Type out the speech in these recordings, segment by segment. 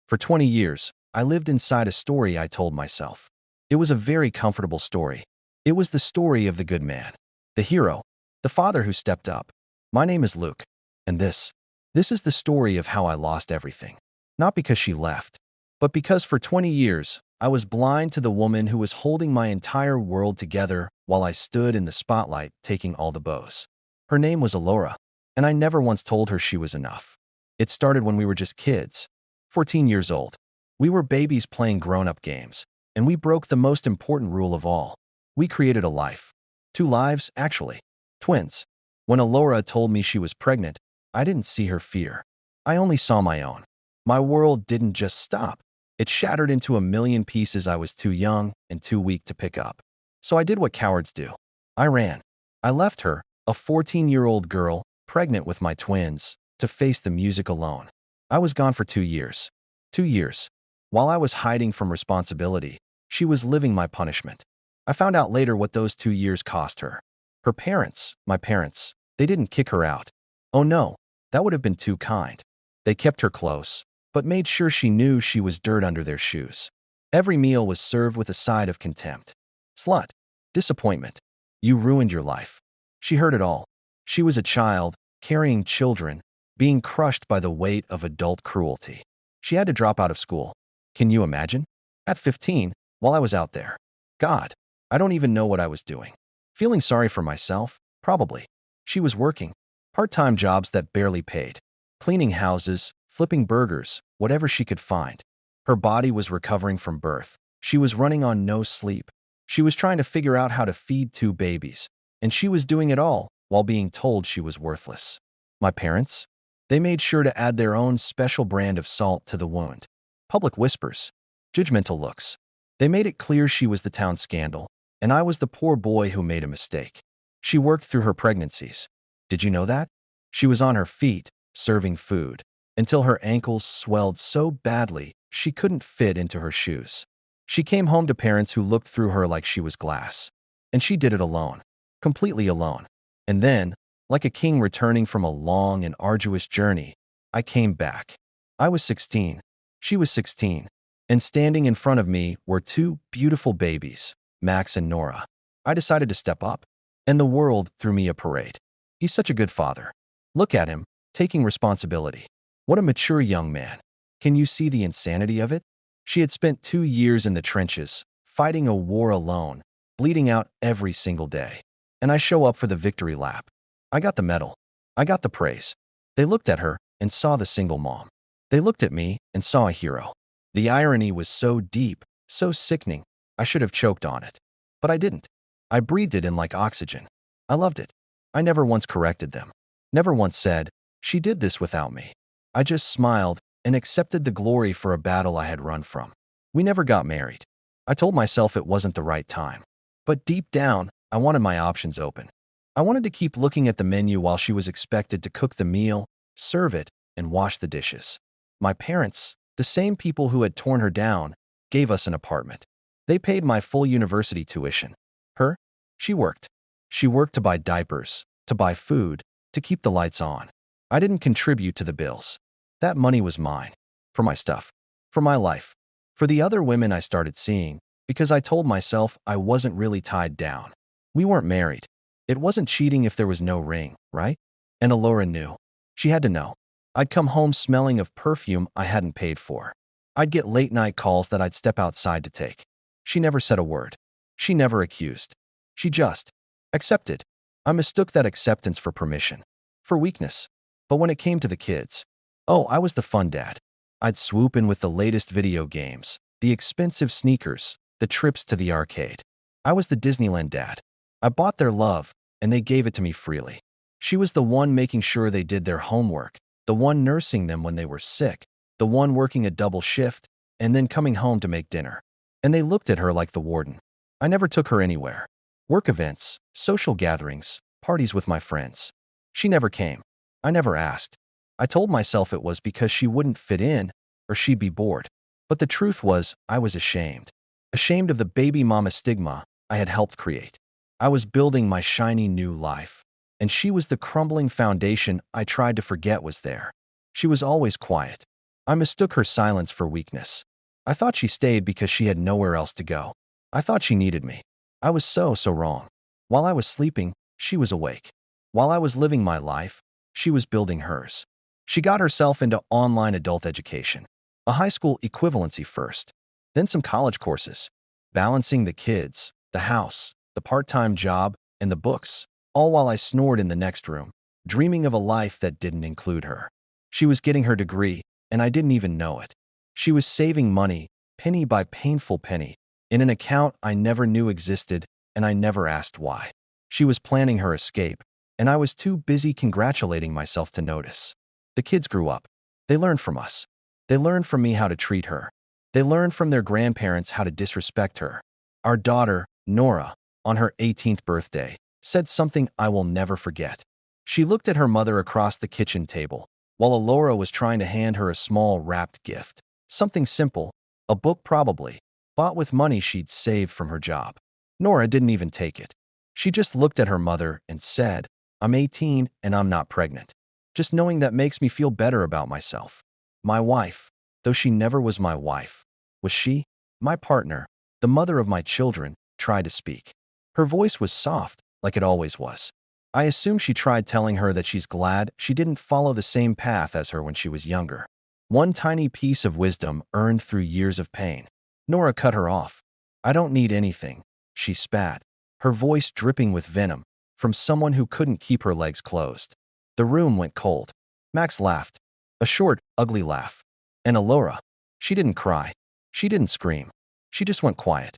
For 20 years, I lived inside a story I told myself. It was a very comfortable story. It was the story of the good man, the hero, the father who stepped up. My name is Luke, and this is the story of how I lost everything. Not because she left, but because for 20 years, I was blind to the woman who was holding my entire world together while I stood in the spotlight taking all the bows. Her name was Alora, and I never once told her she was enough. It started when we were just kids, 14 years old. We were babies playing grown-up games, and we broke the most important rule of all. We created a life. Two lives, actually. Twins. When Alora told me she was pregnant, I didn't see her fear. I only saw my own. My world didn't just stop. It shattered into a million pieces I was too young and too weak to pick up. So I did what cowards do. I ran. I left her, a 14-year-old girl, pregnant with my twins, to face the music alone. I was gone for 2 years. 2 years. While I was hiding from responsibility, she was living my punishment. I found out later what those 2 years cost her. Her parents, my parents, they didn't kick her out. Oh no, that would have been too kind. They kept her close, but made sure she knew she was dirt under their shoes. Every meal was served with a side of contempt. Slut. Disappointment. You ruined your life. She heard it all. She was a child, carrying children, being crushed by the weight of adult cruelty. She had to drop out of school. Can you imagine? At 15, while I was out there. God, I don't even know what I was doing. Feeling sorry for myself? Probably. She was working. Part-time jobs that barely paid. Cleaning houses, flipping burgers, whatever she could find. Her body was recovering from birth. She was running on no sleep. She was trying to figure out how to feed 2 babies. And she was doing it all while being told she was worthless. My parents? They made sure to add their own special brand of salt to the wound. Public whispers. Judgmental looks. They made it clear she was the town scandal, and I was the poor boy who made a mistake. She worked through her pregnancies. Did you know that? She was on her feet, serving food, until her ankles swelled so badly she couldn't fit into her shoes. She came home to parents who looked through her like she was glass. And she did it alone. Completely alone. And then, like a king returning from a long and arduous journey, I came back. I was 16. She was 16. And standing in front of me were 2 beautiful babies, Max and Nora. I decided to step up. And the world threw me a parade. He's such a good father. Look at him, taking responsibility. What a mature young man. Can you see the insanity of it? She had spent 2 years in the trenches, fighting a war alone, bleeding out every single day. And I show up for the victory lap. I got the medal. I got the praise. They looked at her and saw the single mom. They looked at me and saw a hero. The irony was so deep, so sickening, I should have choked on it. But I didn't. I breathed it in like oxygen. I loved it. I never once corrected them. Never once said, she did this without me. I just smiled and accepted the glory for a battle I had run from. We never got married. I told myself it wasn't the right time. But deep down, I wanted my options open. I wanted to keep looking at the menu while she was expected to cook the meal, serve it, and wash the dishes. My parents, the same people who had torn her down, gave us an apartment. They paid my full university tuition. Her? She worked. She worked to buy diapers, to buy food, to keep the lights on. I didn't contribute to the bills. That money was mine. For my stuff. For my life. For the other women I started seeing, because I told myself I wasn't really tied down. We weren't married. It wasn't cheating if there was no ring, right? And Alora knew. She had to know. I'd come home smelling of perfume I hadn't paid for. I'd get late-night calls that I'd step outside to take. She never said a word. She never accused. She just accepted. I mistook that acceptance for permission, for weakness. But when it came to the kids, oh, I was the fun dad. I'd swoop in with the latest video games, the expensive sneakers, the trips to the arcade. I was the Disneyland dad. I bought their love, and they gave it to me freely. She was the one making sure they did their homework, the one nursing them when they were sick, the one working a double shift, and then coming home to make dinner. And they looked at her like the warden. I never took her anywhere. Work events, social gatherings, parties with my friends. She never came. I never asked. I told myself it was because she wouldn't fit in, or she'd be bored. But the truth was, I was ashamed. Ashamed of the baby mama stigma I had helped create. I was building my shiny new life, and she was the crumbling foundation I tried to forget was there. She was always quiet. I mistook her silence for weakness. I thought she stayed because she had nowhere else to go. I thought she needed me. I was so wrong. While I was sleeping, she was awake. While I was living my life, she was building hers. She got herself into online adult education, a high school equivalency first, then some college courses, balancing the kids, the house, the part-time job, and the books, all while I snored in the next room, dreaming of a life that didn't include her. She was getting her degree, and I didn't even know it. She was saving money, penny by painful penny, in an account I never knew existed, and I never asked why. She was planning her escape, and I was too busy congratulating myself to notice. The kids grew up. They learned from us. They learned from me how to treat her. They learned from their grandparents how to disrespect her. Our daughter, Nora, on her 18th birthday, said something I will never forget. She looked at her mother across the kitchen table, while Alora was trying to hand her a small wrapped gift. Something simple, a book probably, bought with money she'd saved from her job. Nora didn't even take it. She just looked at her mother and said, "I'm 18 and I'm not pregnant. Just knowing that makes me feel better about myself." My wife, though she never was my wife, was she, my partner, the mother of my children, tried to speak. Her voice was soft, like it always was. I assume she tried telling her that she's glad she didn't follow the same path as her when she was younger. One tiny piece of wisdom earned through years of pain. Nora cut her off. "I don't need anything," she spat, her voice dripping with venom, from someone who couldn't keep her legs closed. The room went cold. Max laughed. A short, ugly laugh. And Alora, she didn't cry. She didn't scream. She just went quiet.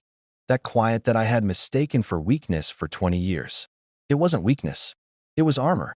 That quiet that I had mistaken for weakness for 20 years. It wasn't weakness. It was armor.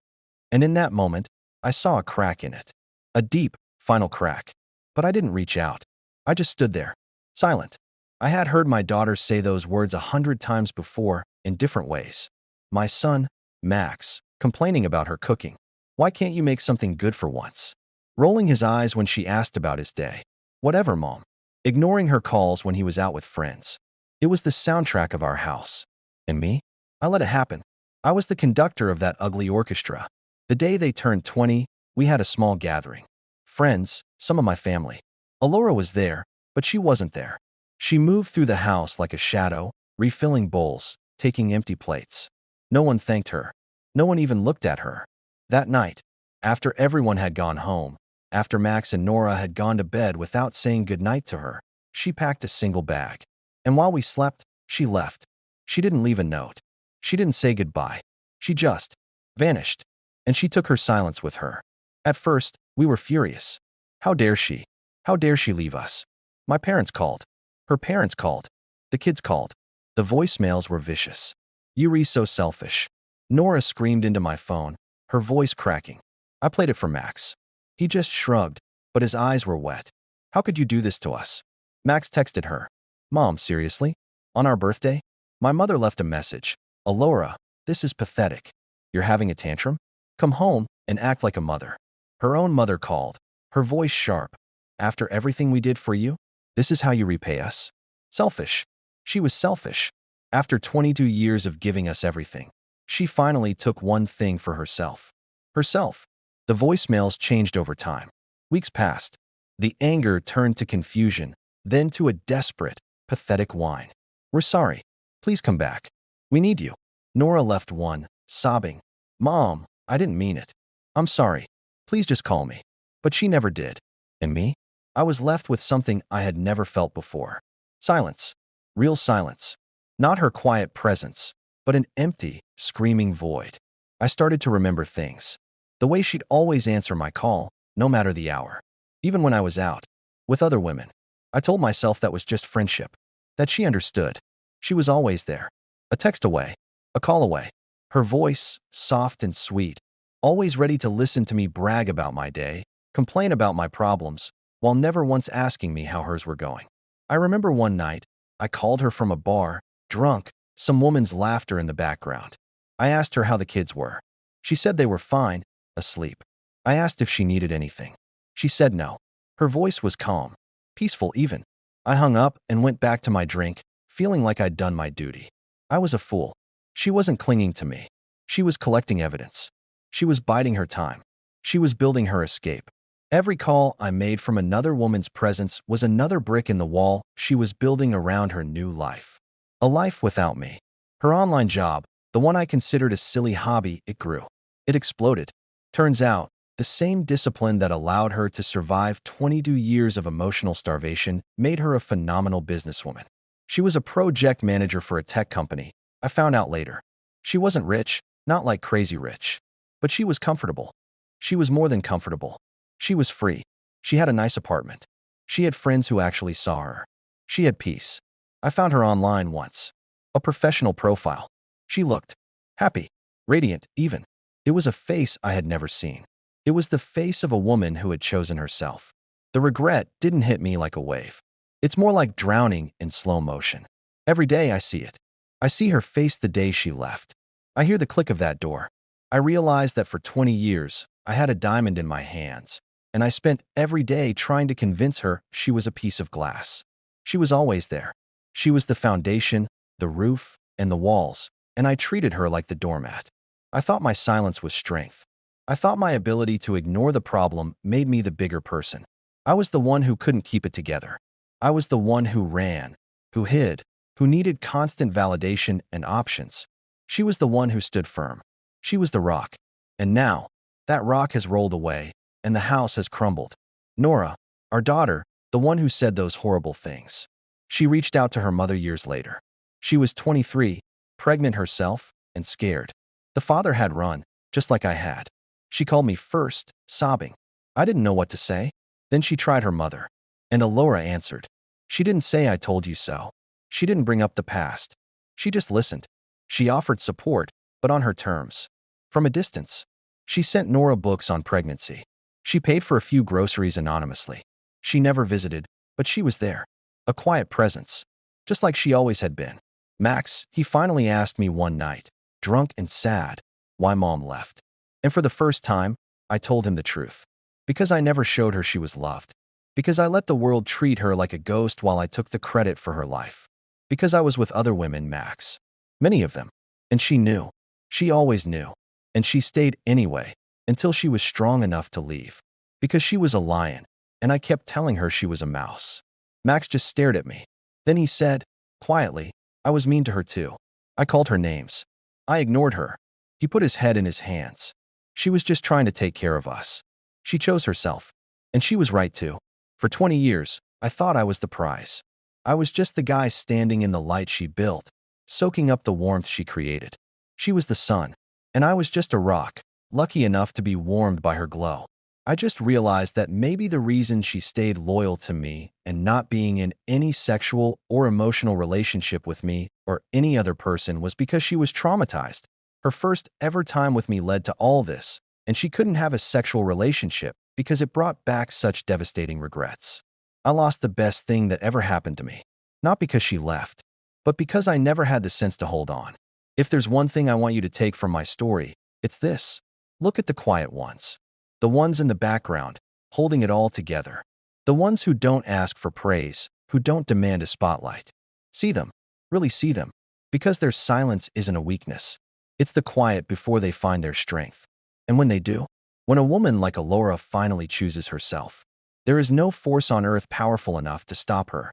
And in that moment, I saw a crack in it. A deep, final crack. But I didn't reach out. I just stood there, silent. I had heard my daughter say those words 100 times before, in different ways. My son, Max, complaining about her cooking. "Why can't you make something good for once?" Rolling his eyes when she asked about his day. "Whatever, Mom." Ignoring her calls when he was out with friends. It was the soundtrack of our house. And me? I let it happen. I was the conductor of that ugly orchestra. The day they turned 20, we had a small gathering. Friends, some of my family. Alora was there, but she wasn't there. She moved through the house like a shadow, refilling bowls, taking empty plates. No one thanked her. No one even looked at her. That night, after everyone had gone home, after Max and Nora had gone to bed without saying goodnight to her, she packed a single bag. And while we slept, she left. She didn't leave a note. She didn't say goodbye. She just vanished. And she took her silence with her. At first, we were furious. How dare she? How dare she leave us? My parents called. Her parents called. The kids called. The voicemails were vicious. "Yuri's so selfish." Nora screamed into my phone, her voice cracking. I played it for Max. He just shrugged, but his eyes were wet. "How could you do this to us?" Max texted her. "Mom, seriously? On our birthday?" My mother left a message. "Alora, this is pathetic. You're having a tantrum? Come home and act like a mother." Her own mother called, her voice sharp. "After everything we did for you, this is how you repay us?" Selfish. She was selfish. After 22 years of giving us everything, she finally took one thing for herself. Herself. The voicemails changed over time. Weeks passed. The anger turned to confusion, then to a desperate, pathetic whine. "We're sorry. Please come back. We need you." Nora left one, sobbing. "Mom, I didn't mean it. I'm sorry. Please just call me." But she never did. And me? I was left with something I had never felt before. Silence. Real silence. Not her quiet presence, but an empty, screaming void. I started to remember things. The way she'd always answer my call, no matter the hour. Even when I was out, with other women. I told myself that was just friendship. That she understood. She was always there. A text away. A call away. Her voice, soft and sweet. Always ready to listen to me brag about my day, complain about my problems, while never once asking me how hers were going. I remember one night, I called her from a bar, drunk, some woman's laughter in the background. I asked her how the kids were. She said they were fine, asleep. I asked if she needed anything. She said no. Her voice was calm, peaceful even. I hung up and went back to my drink, feeling like I'd done my duty. I was a fool. She wasn't clinging to me. She was collecting evidence. She was biding her time. She was building her escape. Every call I made from another woman's presence was another brick in the wall she was building around her new life. A life without me. Her online job, the one I considered a silly hobby, it grew. It exploded. Turns out, the same discipline that allowed her to survive 22 years of emotional starvation made her a phenomenal businesswoman. She was a project manager for a tech company. I found out later. She wasn't rich, not like crazy rich. But she was comfortable. She was more than comfortable. She was free. She had a nice apartment. She had friends who actually saw her. She had peace. I found her online once. A professional profile. She looked happy, radiant, even. It was a face I had never seen. It was the face of a woman who had chosen herself. The regret didn't hit me like a wave. It's more like drowning in slow motion. Every day I see it. I see her face the day she left. I hear the click of that door. I realize that for 20 years, I had a diamond in my hands, and I spent every day trying to convince her she was a piece of glass. She was always there. She was the foundation, the roof, and the walls, and I treated her like the doormat. I thought my silence was strength. I thought my ability to ignore the problem made me the bigger person. I was the one who couldn't keep it together. I was the one who ran, who hid, who needed constant validation and options. She was the one who stood firm. She was the rock. And now, that rock has rolled away, and the house has crumbled. Nora, our daughter, the one who said those horrible things. She reached out to her mother years later. She was 23, pregnant herself, and scared. The father had run, just like I had. She called me first, sobbing. I didn't know what to say. Then she tried her mother. And Alora answered. She didn't say I told you so. She didn't bring up the past. She just listened. She offered support, but on her terms. From a distance. She sent Nora books on pregnancy. She paid for a few groceries anonymously. She never visited, but she was there. A quiet presence. Just like she always had been. Max, he finally asked me one night, drunk and sad, why Mom left. And for the first time, I told him the truth. Because I never showed her she was loved. Because I let the world treat her like a ghost while I took the credit for her life. Because I was with other women, Max. Many of them. And she knew. She always knew. And she stayed anyway, until she was strong enough to leave. Because she was a lion, and I kept telling her she was a mouse. Max just stared at me. Then he said, quietly, I was mean to her too. I called her names. I ignored her. He put his head in his hands. She was just trying to take care of us. She chose herself. And she was right too. For 20 years, I thought I was the prize. I was just the guy standing in the light she built, soaking up the warmth she created. She was the sun, and I was just a rock, lucky enough to be warmed by her glow. I just realized that maybe the reason she stayed loyal to me and not being in any sexual or emotional relationship with me or any other person was because she was traumatized. Her first ever time with me led to all this, and she couldn't have a sexual relationship because it brought back such devastating regrets. I lost the best thing that ever happened to me, not because she left, but because I never had the sense to hold on. If there's one thing I want you to take from my story, it's this. Look at the quiet ones. The ones in the background, holding it all together. The ones who don't ask for praise, who don't demand a spotlight. See them, really see them, because their silence isn't a weakness. It's the quiet before they find their strength. And when they do, when a woman like Alora finally chooses herself, there is no force on earth powerful enough to stop her.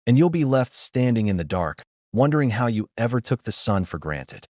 And you'll be left standing in the dark, wondering how you ever took the sun for granted.